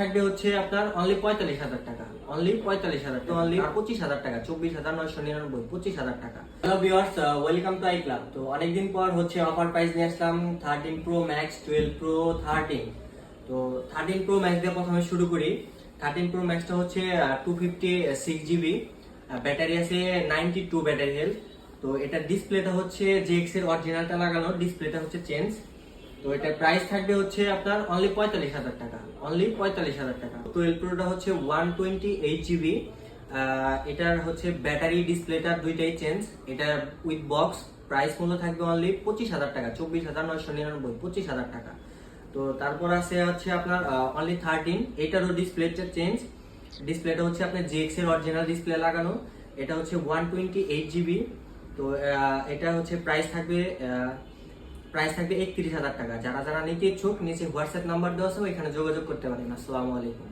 থাকবে হচ্ছে আপনার অনলি 45,000 টাকা, অনলি 45,000 টাকা, অনলি 25,000 টাকা, 24,999, 25,000 টাকা। Hello viewers, welcome to I club. তো অনেকদিন পর হচ্ছে অফার প্রাইস নিয়ে আসলাম 13 প্রো ম্যাক্স, 12 প্রো, 13। তো 13 প্রো ম্যাক্স দিয়ে প্রথমে শুরু করি। 13 প্রো ম্যাক্সটা হচ্ছে 256 জিবি, ব্যাটারি আছে 92 ব্যাটারি হেলথ। তো এটা ডিসপ্লেটা হচ্ছে জেএক্স এর অরিজিনালটা লাগানো, ডিসপ্লেটা হচ্ছে চেঞ্জ। তো এটার প্রাইস থাকবে হচ্ছে আপনার অনলি 45,000 টাকা, অনলি 45,000 টাকা। 12 প্রোটা হচ্ছে 128 জিবি, এটার হচ্ছে ব্যাটারি ডিসপ্লেটা দুইটাই চেঞ্জ। এটা উইথ বক্স, প্রাইস মূল্য থাকবে অনলি 25,000 টাকা, 24,999, 25,000 টাকা। তো তারপর আছে হচ্ছে আপনার অনলি 13, এটারও ডিসপ্লেটা চেঞ্জ। ডিসপ্লেটা হচ্ছে আপনার জিএক্স এর অরিজিনাল ডিসপ্লে লাগানো। এটা হচ্ছে 128 জিবি। তো এটা হচ্ছে প্রাইস থাকবে 31,000 টাকা। যারা যারা নিতে ইচ্ছুক নিচে হোয়াটসঅ্যাপ নাম্বার দেওয়া আছে, ওইখানে যোগাযোগ করতে পারেন। আসসালামু আলাইকুম।